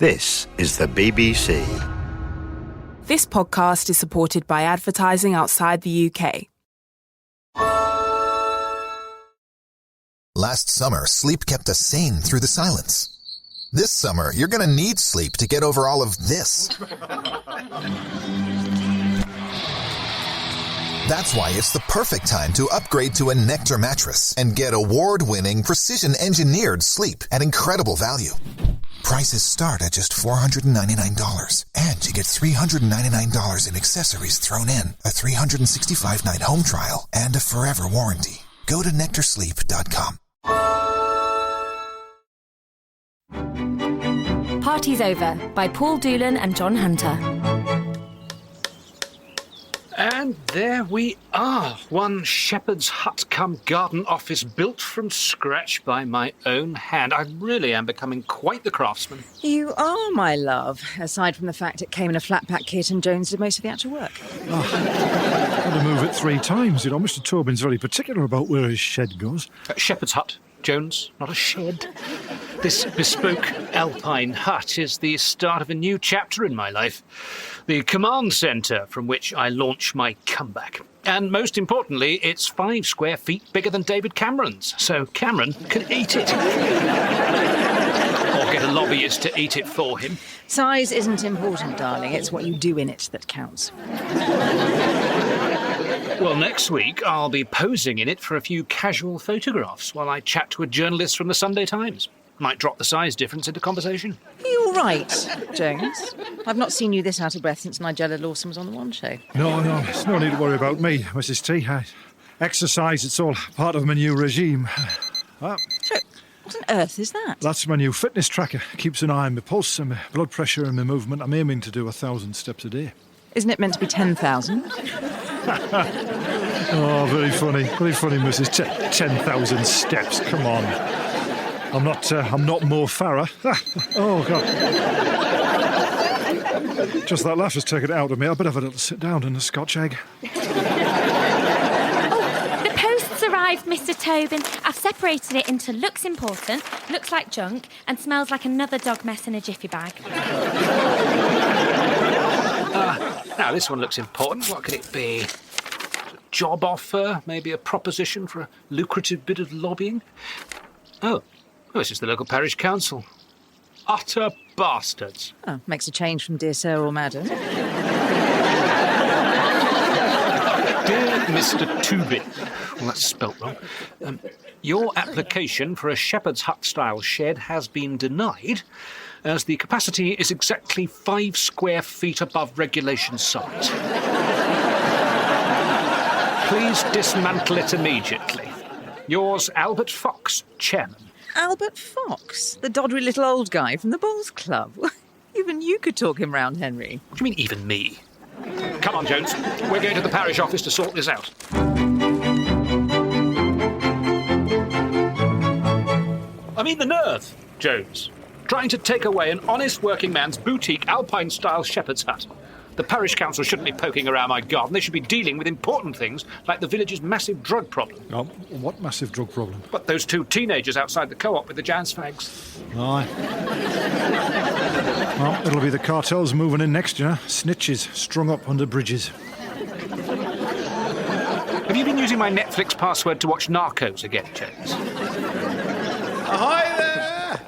This is the BBC. This podcast is supported by advertising outside the UK. Last summer, sleep kept us sane through the silence. This summer, you're going to need sleep to get over all of this. That's why it's the perfect time to upgrade to a Nectar mattress and get award-winning, precision-engineered sleep at incredible value. Prices start at just $499, and you get $399 in accessories thrown in, a 365-night home trial, and a forever warranty. Go to nectarsleep.com. Party's Over by Paul Doolan and John Hunter. And there we are, one shepherd's hut come garden office built from scratch by my own hand. I really am becoming quite the craftsman. You are, my love, aside from the fact it came in a flat-pack kit and Jones did most of the actual work. Had to move it 3 times. Mr. Tobin's very particular about where his shed goes. Shepherd's hut, Jones, not a shed. This bespoke alpine hut is the start of a new chapter in my life. The command centre from which I launch my comeback. And most importantly, it's 5 square feet bigger than David Cameron's, so Cameron can eat it. Or get a lobbyist to eat it for him. Size isn't important, darling. It's what you do in it that counts. Well, next week I'll be posing in it for a few casual photographs while I chat to a journalist from the Sunday Times. Might drop the size difference into conversation. Are you all right, Jones? I've not seen you this out of breath since Nigella Lawson was on the One Show. No, there's no need to worry about me, Mrs. T. Exercise, it's all part of my new regime. So, what on earth is that? That's my new fitness tracker. Keeps an eye on my pulse and my blood pressure and my movement. I'm aiming to do 1,000 steps a day. Isn't it meant to be 10,000? Oh, very funny, Mrs. 10,000 steps, come on. I'm not Mo Farah. Oh, God. Just that laugh has taken it out of me. I better have a little sit down and a Scotch egg. The post's arrived, Mr. Tobin. I've separated it into looks important, looks like junk, and smells like another dog mess in a jiffy bag. Now, this one looks important. What could it be? Job offer? Maybe a proposition for a lucrative bit of lobbying? Oh, this is the local parish council. Utter bastards. Oh, makes a change from dear sir or madam. Dear Mr. Tubin, well, that's spelt wrong. Your application for a shepherd's hut-style shed has been denied, as the capacity is exactly 5 square feet above regulation size. Please dismantle it immediately. Yours, Albert Fox, Chairman. Albert Fox, the doddery little old guy from the Bowls Club. Even you could talk him round, Henry. What do you mean, even me? Come on, Jones. We're going to the parish office to sort this out. I mean, the nerve, Jones. Trying to take away an honest working man's boutique Alpine-style shepherd's hut. The parish council shouldn't be poking around my garden. They should be dealing with important things like the village's massive drug problem. Oh, what massive drug problem? But those 2 teenagers outside the co-op with the jazz fags. Aye. Well, it'll be the cartels moving in next, Snitches strung up under bridges. Have you been using my Netflix password to watch Narcos again, James? Ahoy there!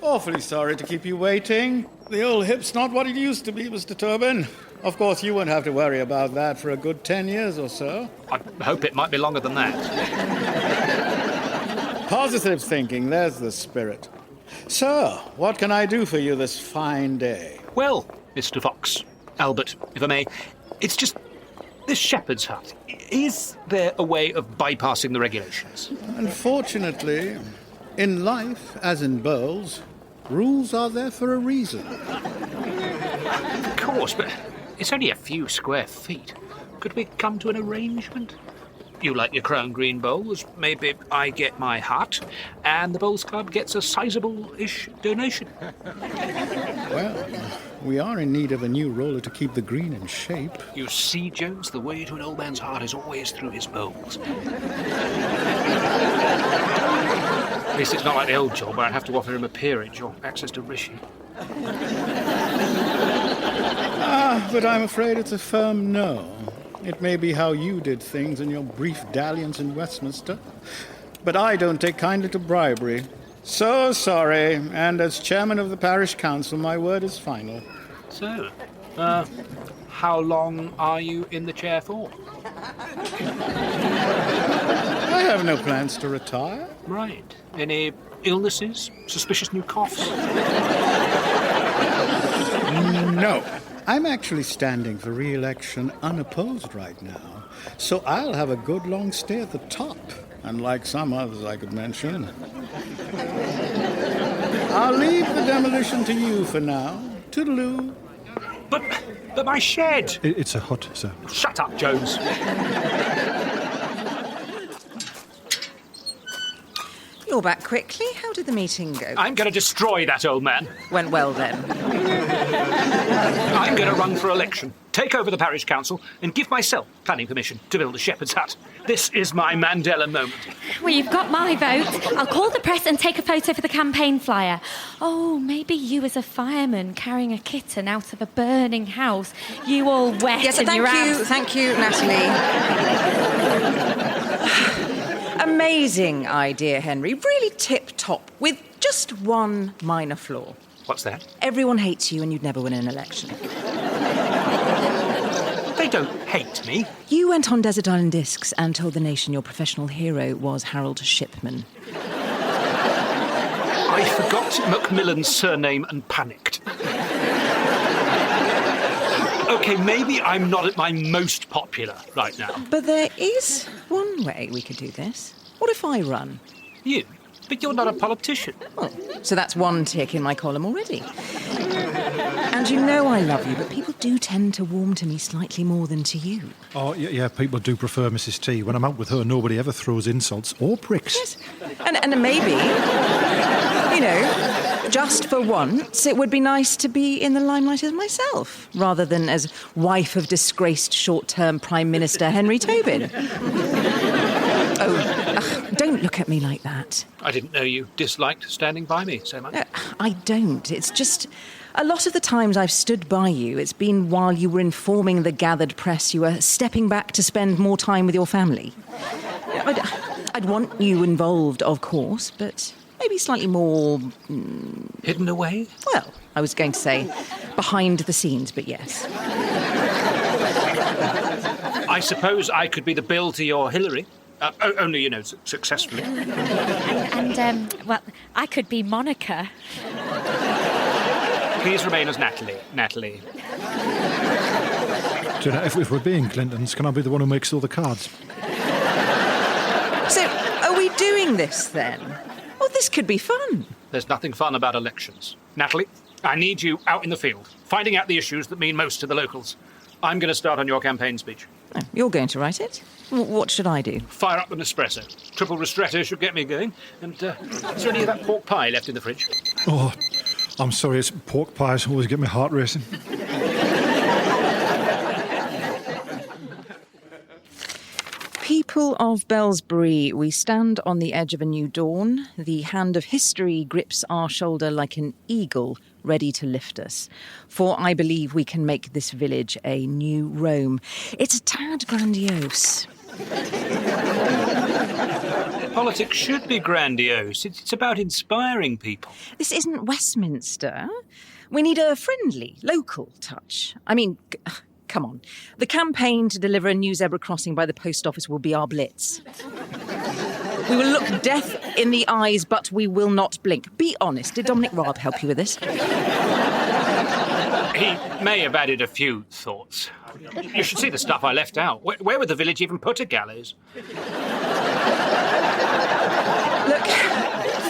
Awfully sorry to keep you waiting. The old hip's not what it used to be, Mr. Tobin. Of course, you won't have to worry about that for a good 10 years or so. I hope it might be longer than that. Positive thinking, there's the spirit. So, what can I do for you this fine day? Well, Mr. Fox, Albert, if I may, it's just this shepherd's hut. Is there a way of bypassing the regulations? Unfortunately, in life, as in bowls, rules are there for a reason. Of course, but it's only a few square feet. Could we come to an arrangement? You like your crown green bowls, maybe I get my hut, and the Bowls Club gets a sizable-ish donation. Well, we are in need of a new roller to keep the green in shape. You see, Jones, the way to an old man's heart is always through his bowls. At least it's not like the old job where I'd have to offer him a peerage or access to Rishi. But I'm afraid it's a firm no. It may be how you did things in your brief dalliance in Westminster, but I don't take kindly to bribery. So sorry, and as chairman of the parish council, my word is final. So, how long are you in the chair for? I have no plans to retire. Right. Any illnesses? Suspicious new coughs? No. I'm actually standing for re-election unopposed right now, so I'll have a good long stay at the top, unlike some others I could mention. I'll leave the demolition to you for now. Toodaloo. But my shed! It's a hut, sir. Shut up, Jones. You're back quickly. How did the meeting go? I'm going to destroy that old man. Went well, then. I'm going to run for election, take over the parish council, and give myself planning permission to build a shepherd's hut. This is my Mandela moment. Well, you've got my vote. I'll call the press and take a photo for the campaign flyer. Oh, maybe you as a fireman carrying a kitten out of a burning house. You all wet Yes, and your abs... thank you, Natalie. Amazing idea, Henry. Really tip-top, with just one minor flaw. What's that? Everyone hates you and you'd never win an election. They don't hate me. You went on Desert Island Discs and told the nation your professional hero was Harold Shipman. I forgot Macmillan's surname and panicked. OK, maybe I'm not at my most popular right now. But there is one way we could do this. What if I run? You? But you're not a politician. Oh, so that's one tick in my column already. And you know I love you, but people do tend to warm to me slightly more than to you. Oh, yeah, people do prefer Mrs. T. When I'm out with her, nobody ever throws insults or pricks. Yes. And maybe, you know, just for once, it would be nice to be in the limelight as myself, rather than as wife of disgraced short-term Prime Minister Henry Tobin. Don't look at me like that. I didn't know you disliked standing by me so much. I don't. It's just... A lot of the times I've stood by you, it's been while you were informing the gathered press you were stepping back to spend more time with your family. I'd want you involved, of course, but maybe slightly more... Hidden away? Well, I was going to say behind the scenes, but yes. I suppose I could be the Bill to your Hillary. Only, you know, successfully. Well, I could be Monica. Please remain as Natalie. Do you know, if we're being Clintons, can I be the one who makes all the cards? So, are we doing this then? Well, this could be fun. There's nothing fun about elections. Natalie, I need you out in the field, finding out the issues that mean most to the locals. I'm going to start on your campaign speech. Oh, you're going to write it? What should I do? Fire up an espresso. Triple ristretto should get me going. And is there any of that pork pie left in the fridge? Oh, I'm sorry, it's pork pies always get my heart racing. People of Bellsbury, we stand on the edge of a new dawn. The hand of history grips our shoulder like an eagle, ready to lift us. For I believe we can make this village a new Rome. It's a tad grandiose. Politics should be grandiose. It's about inspiring people. This isn't Westminster. We need a friendly, local touch. I mean, come on. The campaign to deliver a new zebra crossing by the post office will be our blitz. We will look death in the eyes, but we will not blink. Be honest. Did Dominic Raab help you with this? He may have added a few thoughts. You should see the stuff I left out. Where would the village even put a gallows? Look,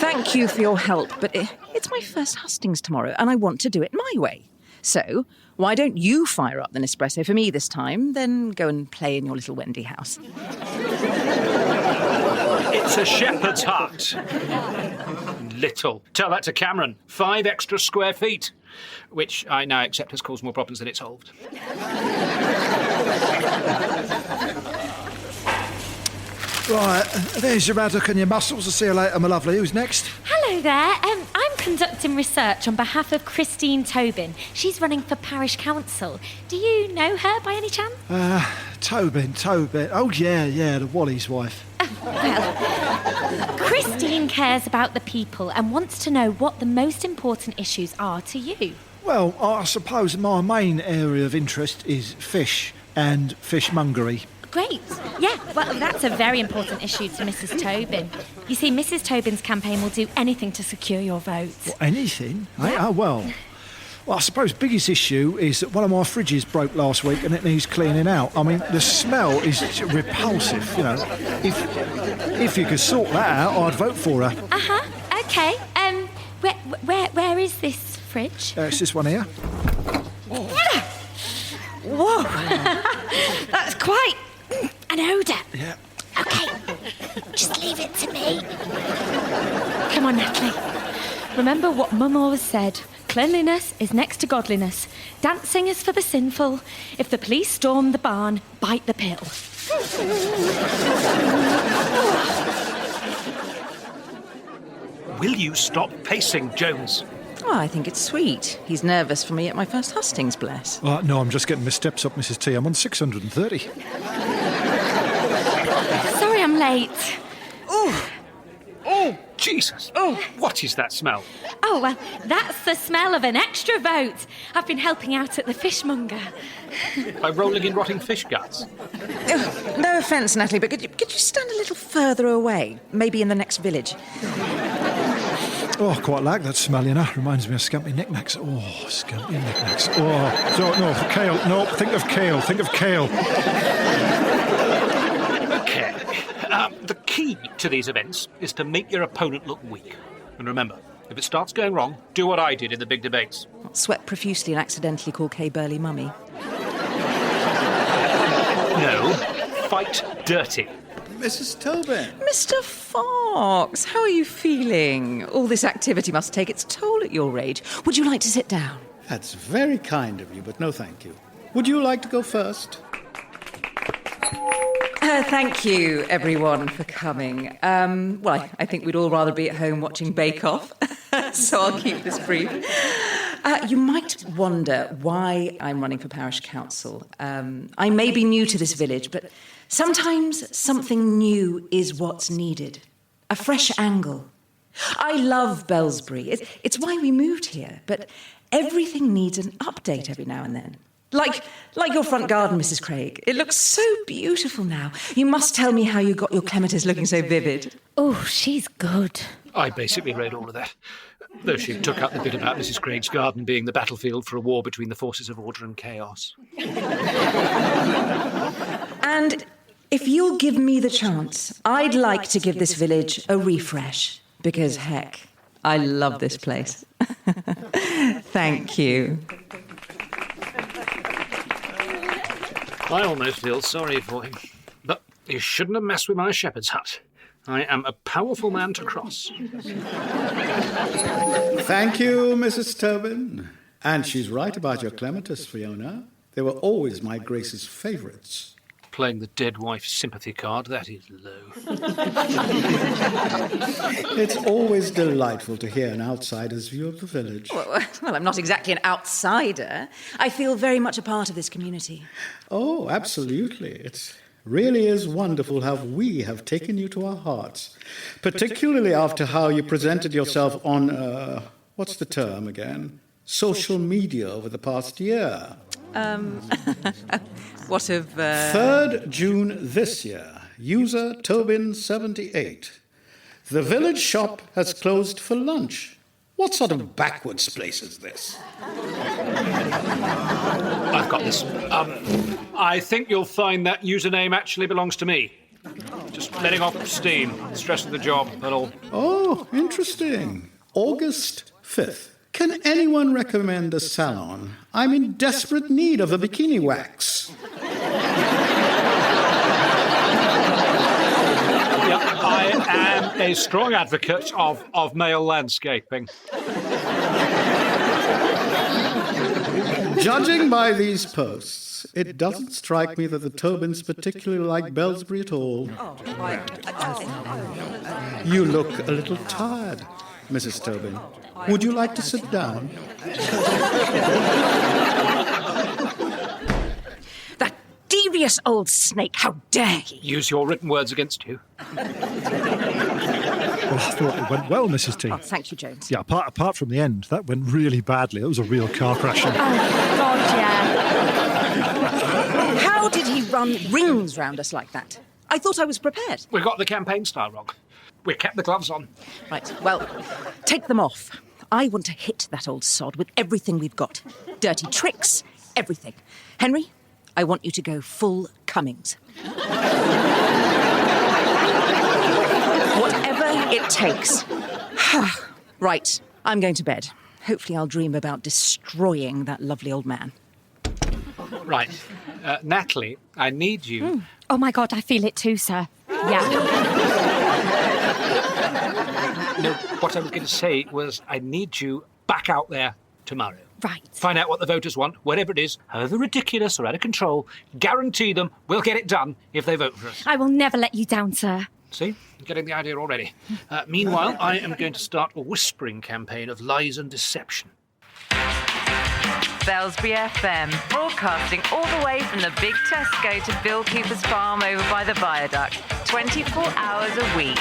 thank you for your help, but it's my first hustings tomorrow, and I want to do it my way. So, why don't you fire up the Nespresso for me this time, then go and play in your little Wendy house? It's a shepherd's hut. Little. Tell that to Cameron. 5 extra square feet. Which I now accept has caused more problems than it solved. Right, there's your haddock and your mussels. I'll see you later, my lovely. Who's next? Hello there. I'm conducting research on behalf of Christine Tobin. She's running for parish council. Do you know her by any chance? Tobin. Oh, yeah, the Wally's wife. Well, Christine cares about the people and wants to know what the most important issues are to you. Well, I suppose my main area of interest is fish and fishmongery. Great. Yeah, well, that's a very important issue to Mrs. Tobin. You see, Mrs. Tobin's campaign will do anything to secure your vote. What, anything? Oh, well, I suppose biggest issue is that one of my fridges broke last week and it needs cleaning out. I mean, the smell is repulsive, you know. If you could sort that out, I'd vote for her. Uh-huh, OK. Where is this fridge? It's this one here. Whoa! That's quite an odour. Yeah. OK, just leave it to me. Come on, Natalie. Remember what Mum always said. Cleanliness is next to godliness. Dancing is for the sinful. If the police storm the barn, bite the pill. Will you stop pacing, Jones? Oh, I think it's sweet. He's nervous for me at my first hustings, bless. No, I'm just getting my steps up, Mrs. T. I'm on 630. Sorry I'm late. Oh, Jesus. Oh, what is that smell? Oh, well, that's the smell of an extra vote. I've been helping out at the fishmonger. By rolling in rotting fish guts? No offence, Natalie, but could you stand a little further away? Maybe in the next village. Oh, I quite like that smell, you know. Reminds me of Scampy Knickknacks. Oh, Scampy Knickknacks. Oh, no, kale. No, think of kale. Okay. The key to these events is to make your opponent look weak. And remember, if it starts going wrong, do what I did in the big debates. Sweat profusely and accidentally call Kay Burley mummy. No, fight dirty. Mrs. Tobin. Mr. Fox, how are you feeling? All this activity must take its toll at your age. Would you like to sit down? That's very kind of you, but no thank you. Would you like to go first? Thank you, everyone, for coming. Well, I think we'd all rather be at home watching Bake Off, so I'll keep this brief. You might wonder why I'm running for parish council. I may be new to this village, but sometimes something new is what's needed. A fresh angle. I love Bellsbury. It's why we moved here, but everything needs an update every now and then. Like your front garden, Mrs. Craig. It looks so beautiful now. You must tell me how you got your clematis looking so vivid. Oh, she's good. I basically read all of that, though she took out the bit about Mrs. Craig's garden being the battlefield for a war between the forces of order and chaos. And if you'll give me the chance, I'd like to give this village a refresh, because, heck, I love this place. Thank you. I almost feel sorry for him. But you shouldn't have messed with my shepherd's hut. I am a powerful man to cross. Thank you, Mrs. Tobin. And she's right about your clematis, Fiona. They were always my Grace's favourites. Playing the dead wife's sympathy card, that is low. It's always delightful to hear an outsider's view of the village. Well, I'm not exactly an outsider. I feel very much a part of this community. Oh, absolutely. It really is wonderful how we have taken you to our hearts, particularly after how you presented yourself on, what's the term again? Social media over the past year. What of... 3rd June this year. User Tobin78. The village shop has closed for lunch. What sort of backwards place is this? I've got this. I think you'll find that username actually belongs to me. Just letting off steam. Stress of the job, but all. Oh, interesting. August 5th. Can anyone recommend a salon? I'm in desperate need of a bikini wax. Yeah, I am a strong advocate of male landscaping. Judging by these posts, it doesn't strike me that the Tobins particularly like Bellsbury at all. You look a little tired, Mrs. Tobin. Would you like to sit down? That devious old snake, how dare he? Use your written words against you. Well, I thought it went well, Mrs. T. Oh, thank you, Jones. Yeah, apart from the end, that went really badly. That was a real car crash. Oh, God, yeah. How did he run rings round us like that? I thought I was prepared. We got the campaign style wrong. We kept the gloves on. Right, well, take them off. I want to hit that old sod with everything we've got. Dirty tricks, everything. Henry, I want you to go full Cummings. Whatever it takes. Right, I'm going to bed. Hopefully I'll dream about destroying that lovely old man. Right. Natalie, I need you. Oh, my God, I feel it too, sir. Yeah. No, what I was going to say was I need you back out there tomorrow. Right. Find out what the voters want, whatever it is, however ridiculous or out of control. Guarantee them we'll get it done if they vote for us. I will never let you down, sir. See? You're getting the idea already. Meanwhile, I am going to start a whispering campaign of lies and deception. Bellsbury FM, broadcasting all the way from the big Tesco to Bill Cooper's farm over by the viaduct, 24 hours a week.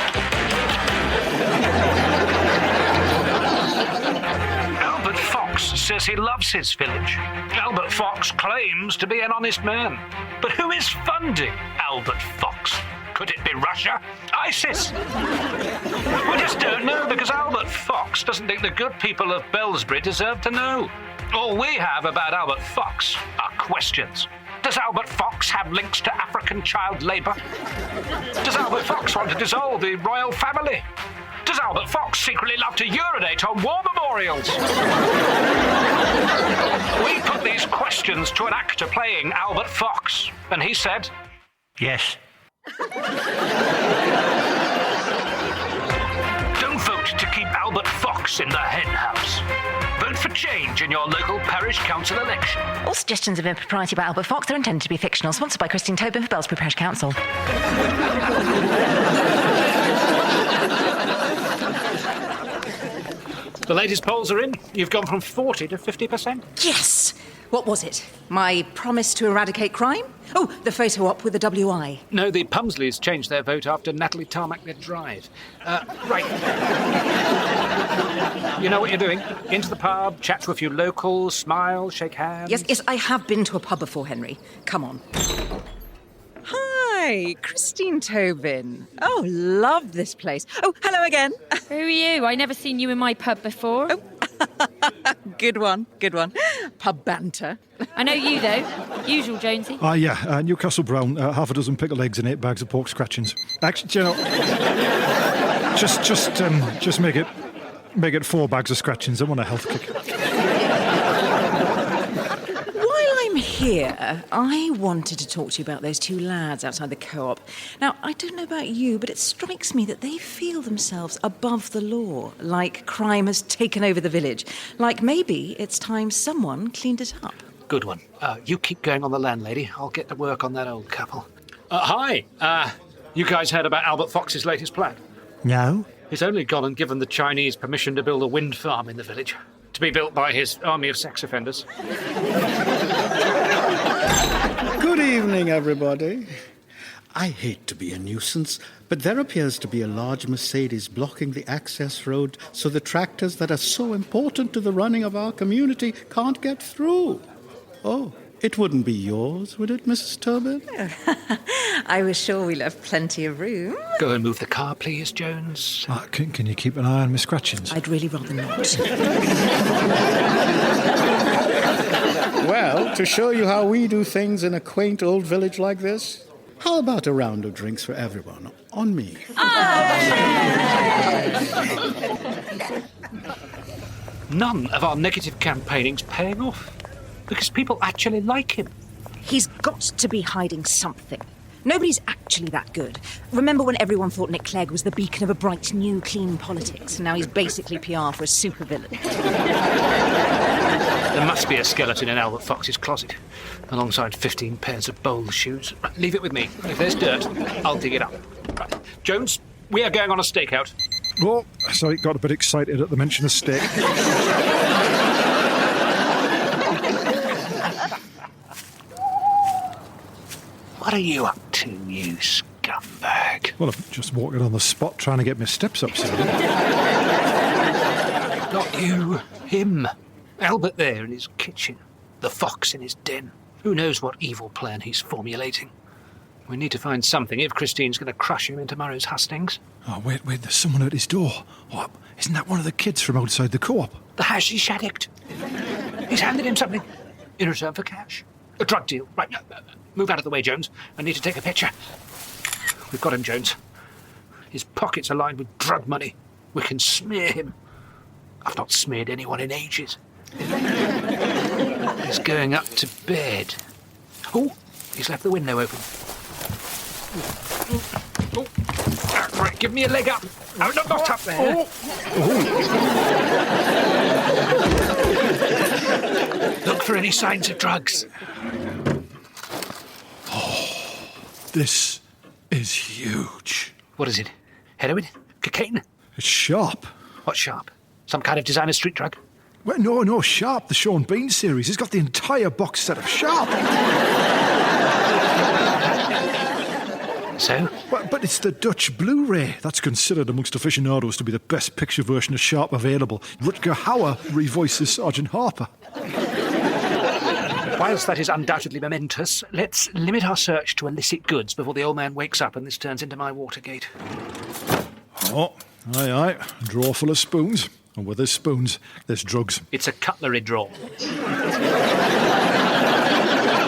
Albert Fox says he loves his village. Albert Fox claims to be an honest man. But who is funding Albert Fox? Could it be Russia? ISIS? We just don't know because Albert Fox doesn't think the good people of Bellsbury deserve to know. All we have about Albert Fox are questions. Does Albert Fox have links to African child labour? Does Albert Fox want to dissolve the royal family? Does Albert Fox secretly love to urinate on war memorials? We put these questions to an actor playing Albert Fox, and he said, yes. Don't vote to keep Albert Fox in the hen house. Vote for change in your local parish council election. All suggestions of impropriety about Albert Fox are intended to be fictional. Sponsored by Christine Tobin for Bellsbury Parish Council. The latest polls are in. You've gone from 40 to 50%. Yes! What was it? My promise to eradicate crime? Oh, the photo op with the WI. No, the Pumsleys changed their vote after Natalie tarmacked their drive. Right. You know what you're doing? Into the pub, chat to a few locals, smile, shake hands. Yes, I have been to a pub before, Henry. Come on. Hi, Christine Tobin. Oh, love this place. Oh, hello again. Who are you? I never seen you in my pub before. Oh. Good one. Pub banter. I know you, though. Usual, Jonesy. Yeah, Newcastle Brown, half a dozen pickled eggs and 8 bags of pork scratchings. Actually, do you know, just make it 4 bags of scratchings. I want a health kick. While I'm here, I wanted to talk to you about those 2 lads outside the co-op. Now, I don't know about you, but it strikes me that they feel themselves above the law, like crime has taken over the village, like maybe it's time someone cleaned it up. Good one. You keep going on the landlady. I'll get to work on that old couple. Hi. You guys heard about Albert Fox's latest plan? No. He's only gone and given the Chinese permission to build a wind farm in the village, to be built by his army of sex offenders. Good evening, everybody. I hate to be a nuisance, but there appears to be a large Mercedes blocking the access road so the tractors that are so important to the running of our community can't get through. Oh, it wouldn't be yours, would it, Mrs. Tobin? I was sure we left plenty of room. Go and move the car, please, Jones. Can you keep an eye on my scratchings? I'd really rather not. Well, to show you how we do things in a quaint old village like this, how about a round of drinks for everyone? On me. None of our negative campaigning's paying off, because people actually like him. He's got to be hiding something. Nobody's actually that good. Remember when everyone thought Nick Clegg was the beacon of a bright, new, clean politics, and now he's basically PR for a supervillain? There must be a skeleton in Albert Fox's closet, alongside 15 pairs of bowl shoes. Right, leave it with me. If there's dirt, I'll dig it up. Right. Jones, we are going on a stakeout. Oh, sorry, got a bit excited at the mention of steak. What are you up to, you scumbag? Well, I'm just walking on the spot trying to get my steps up, sir. Not you, him. Albert there in his kitchen. The fox in his den. Who knows what evil plan he's formulating? We need to find something if Christine's going to crush him in tomorrow's hustings. Oh, wait, there's someone at his door. Oh, isn't that one of the kids from outside the co-op? The hashish addict. He's handed him something in return for cash. A drug deal. Right, move out of the way, Jones. I need to take a picture. We've got him, Jones. His pockets are lined with drug money. We can smear him. I've not smeared anyone in ages. He's going up to bed. Oh, he's left the window open. Oh. Right, give me a leg up. Oh, not up there. Look for any signs of drugs. Oh, this is huge. What is it? Heroin? Cocaine? It's Sharp. What's Sharp? Some kind of designer street drug? Well, no, Sharp, the Sean Bean series. He's got the entire box set of Sharp. So? Well, but it's the Dutch Blu-ray. That's considered amongst aficionados to be the best picture version of Sharp available. Rutger Hauer revoices Sergeant Harper. Whilst that is undoubtedly momentous, let's limit our search to illicit goods before the old man wakes up and this turns into my Watergate. Oh, aye. A drawer full of spoons. And with there's spoons, there's drugs. It's a cutlery drawer.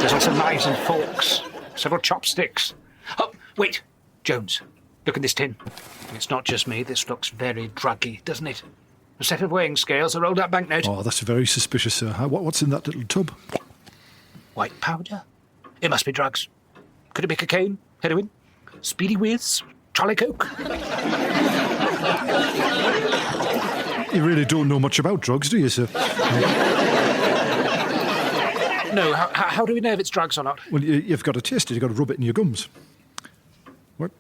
There's also knives and forks, several chopsticks. Oh, wait, Jones, look at this tin. It's not just me, this looks very druggy, doesn't it? A set of weighing scales, a rolled up banknote. Oh, that's very suspicious, sir. What's in that little tub? White powder? It must be drugs. Could it be cocaine? Heroin? Speedy whiz? Charlie Coke? You really don't know much about drugs, do you, sir? No, how do we know if it's drugs or not? Well, you've got to taste it. You've got to rub it in your gums. What?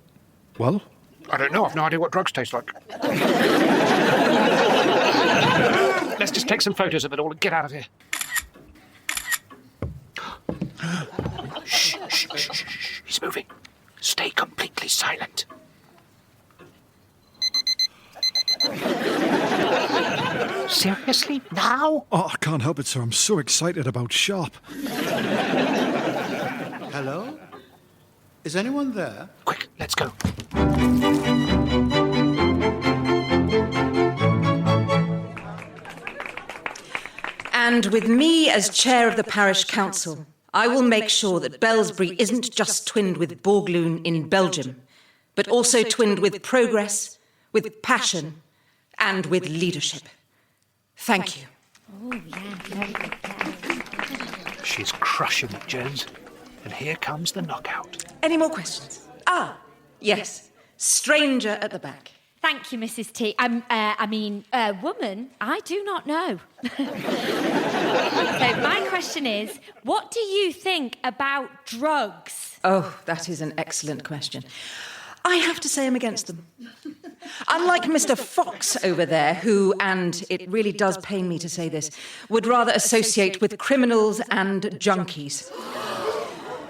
Well? I don't know. I've no idea what drugs taste like. Let's just take some photos of it all and get out of here. Shh. He's moving. Stay completely silent. Seriously? Now? Oh, I can't help it, sir. I'm so excited about Sharp. Hello? Is anyone there? Quick, let's go. And with me as chair of the parish council, I will make sure that Bellsbury isn't just twinned with Borgloon in Belgium, but also twinned with progress, with passion, and with leadership. Thank you. Oh, yeah, very good. She's crushing it, Jones. And here comes the knockout. Any more questions? Yes. Stranger at the back. Thank you, Mrs. T. Woman, I do not know. So my question is, what do you think about drugs? Oh, that is an excellent question. I have to say I'm against them. Unlike Mr. Fox over there, who, and it really does pain me to say this, would rather associate with criminals and junkies.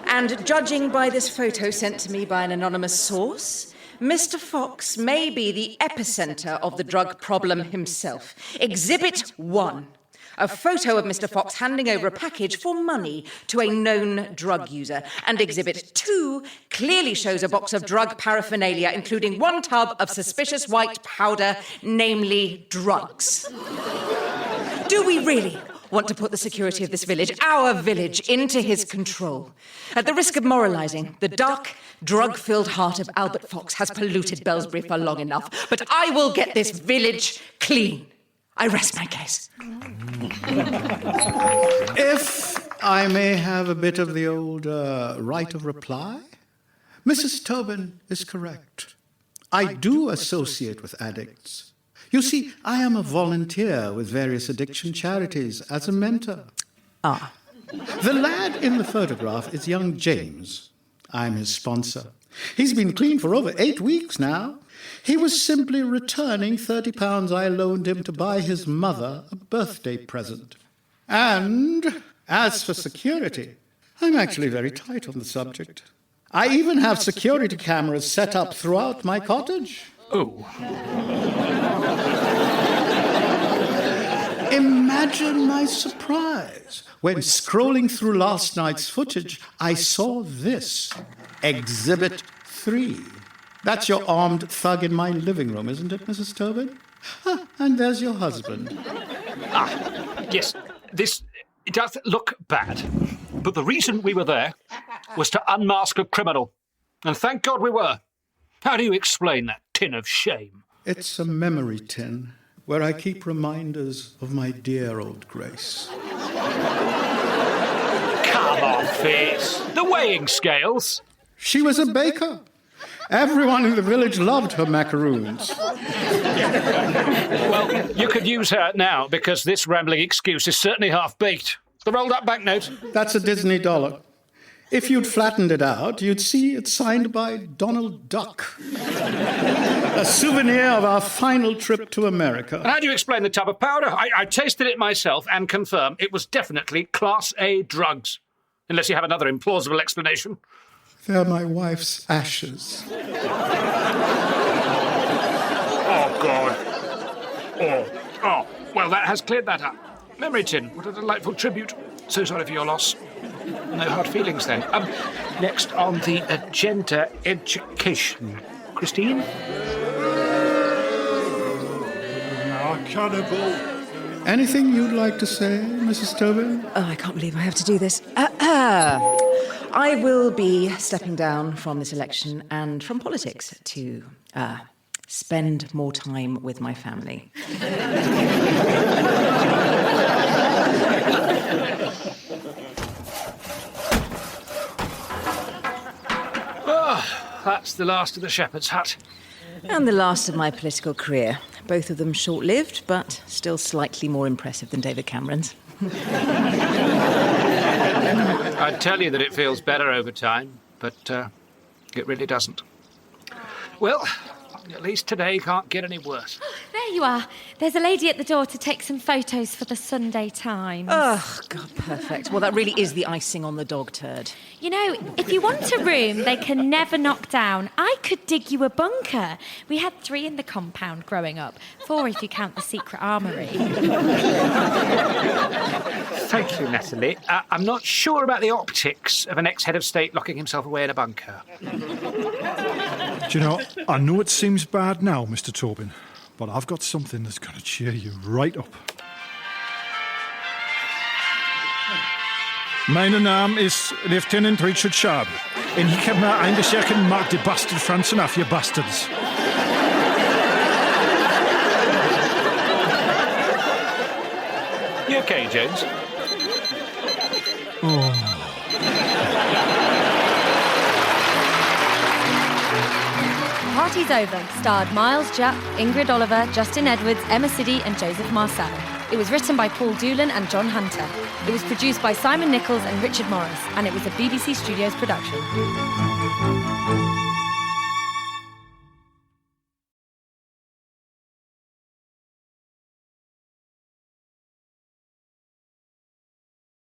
And judging by this photo sent to me by an anonymous source, Mr. Fox may be the epicenter of the drug problem himself. Exhibit 1. A photo of Mr. Fox handing over a package for money to a known drug user. And Exhibit 2 clearly shows a box of drug paraphernalia, including one tub of suspicious white powder, namely drugs. Do we really want to put the security of this village, our village, into his control? At the risk of moralising, the dark, drug-filled heart of Albert Fox has polluted Bellsbury for long enough, but I will get this village clean. I rest my case. If I may have a bit of the old right of reply, Mrs. Tobin is correct. I do associate with addicts. You see, I am a volunteer with various addiction charities as a mentor. Ah. The lad in the photograph is young James. I'm his sponsor. He's been clean for over 8 weeks now. He was simply returning £30 I loaned him to buy his mother a birthday present. And as for security, I'm actually very tight on the subject. I even have security cameras set up throughout my cottage. Oh. Imagine my surprise when, scrolling through last night's footage, I saw this. Exhibit 3. That's your armed thug in my living room, isn't it, Mrs. Tobin? And there's your husband. Yes, this does look bad. But the reason we were there was to unmask a criminal. And thank God we were. How do you explain that tin of shame? It's a memory tin where I keep reminders of my dear old Grace. Come on, Fitz. The weighing scales. She was a baker. Everyone in the village loved her macaroons. Well, you could use her now, because this rambling excuse is certainly half-baked. The rolled-up banknote. That's a Disney dollar. If you'd flattened it out, you'd see it's signed by Donald Duck. A souvenir of our final trip to America. And how do you explain the tub of powder? I tasted it myself and confirm it was definitely Class A drugs. Unless you have another implausible explanation. They're my wife's ashes. Oh, God. Oh, well, that has cleared that up. Memory tin, what a delightful tribute. So sorry for your loss. No hard feelings, then. Next on the agenda, education. Christine? Our cannibal. Anything you'd like to say, Mrs. Tobin? Oh, I can't believe I have to do this. I will be stepping down from this election and from politics to spend more time with my family. That's the last of the shepherd's hut. And the last of my political career. Both of them short-lived, but still slightly more impressive than David Cameron's. I'd tell you that it feels better over time, but it really doesn't. Well, at least today can't get any worse. There you are. There's a lady at the door to take some photos for the Sunday Times. Oh, God, perfect. Well, that really is the icing on the dog turd. You know, if you want a room they can never knock down, I could dig you a bunker. We had 3 in the compound growing up. 4 if you count the secret armoury. Thank you, Natalie. I'm not sure about the optics of an ex-head of state locking himself away in a bunker. Do you know, I know it seems bad now, Mr. Tobin, but I've got something that's going to cheer you right up. Mijn naam is Lieutenant Richard Sharp. En ik heb me eindelijk maakt de bastard Fransen af, je bastards. You okay, Jones? Party's Over starred Miles Japp, Ingrid Oliver, Justin Edwards, Emma Siddy and Joseph Marcel. It was written by Paul Doolan and John Hunter. It was produced by Simon Nichols and Richard Morris, and it was a BBC Studios production.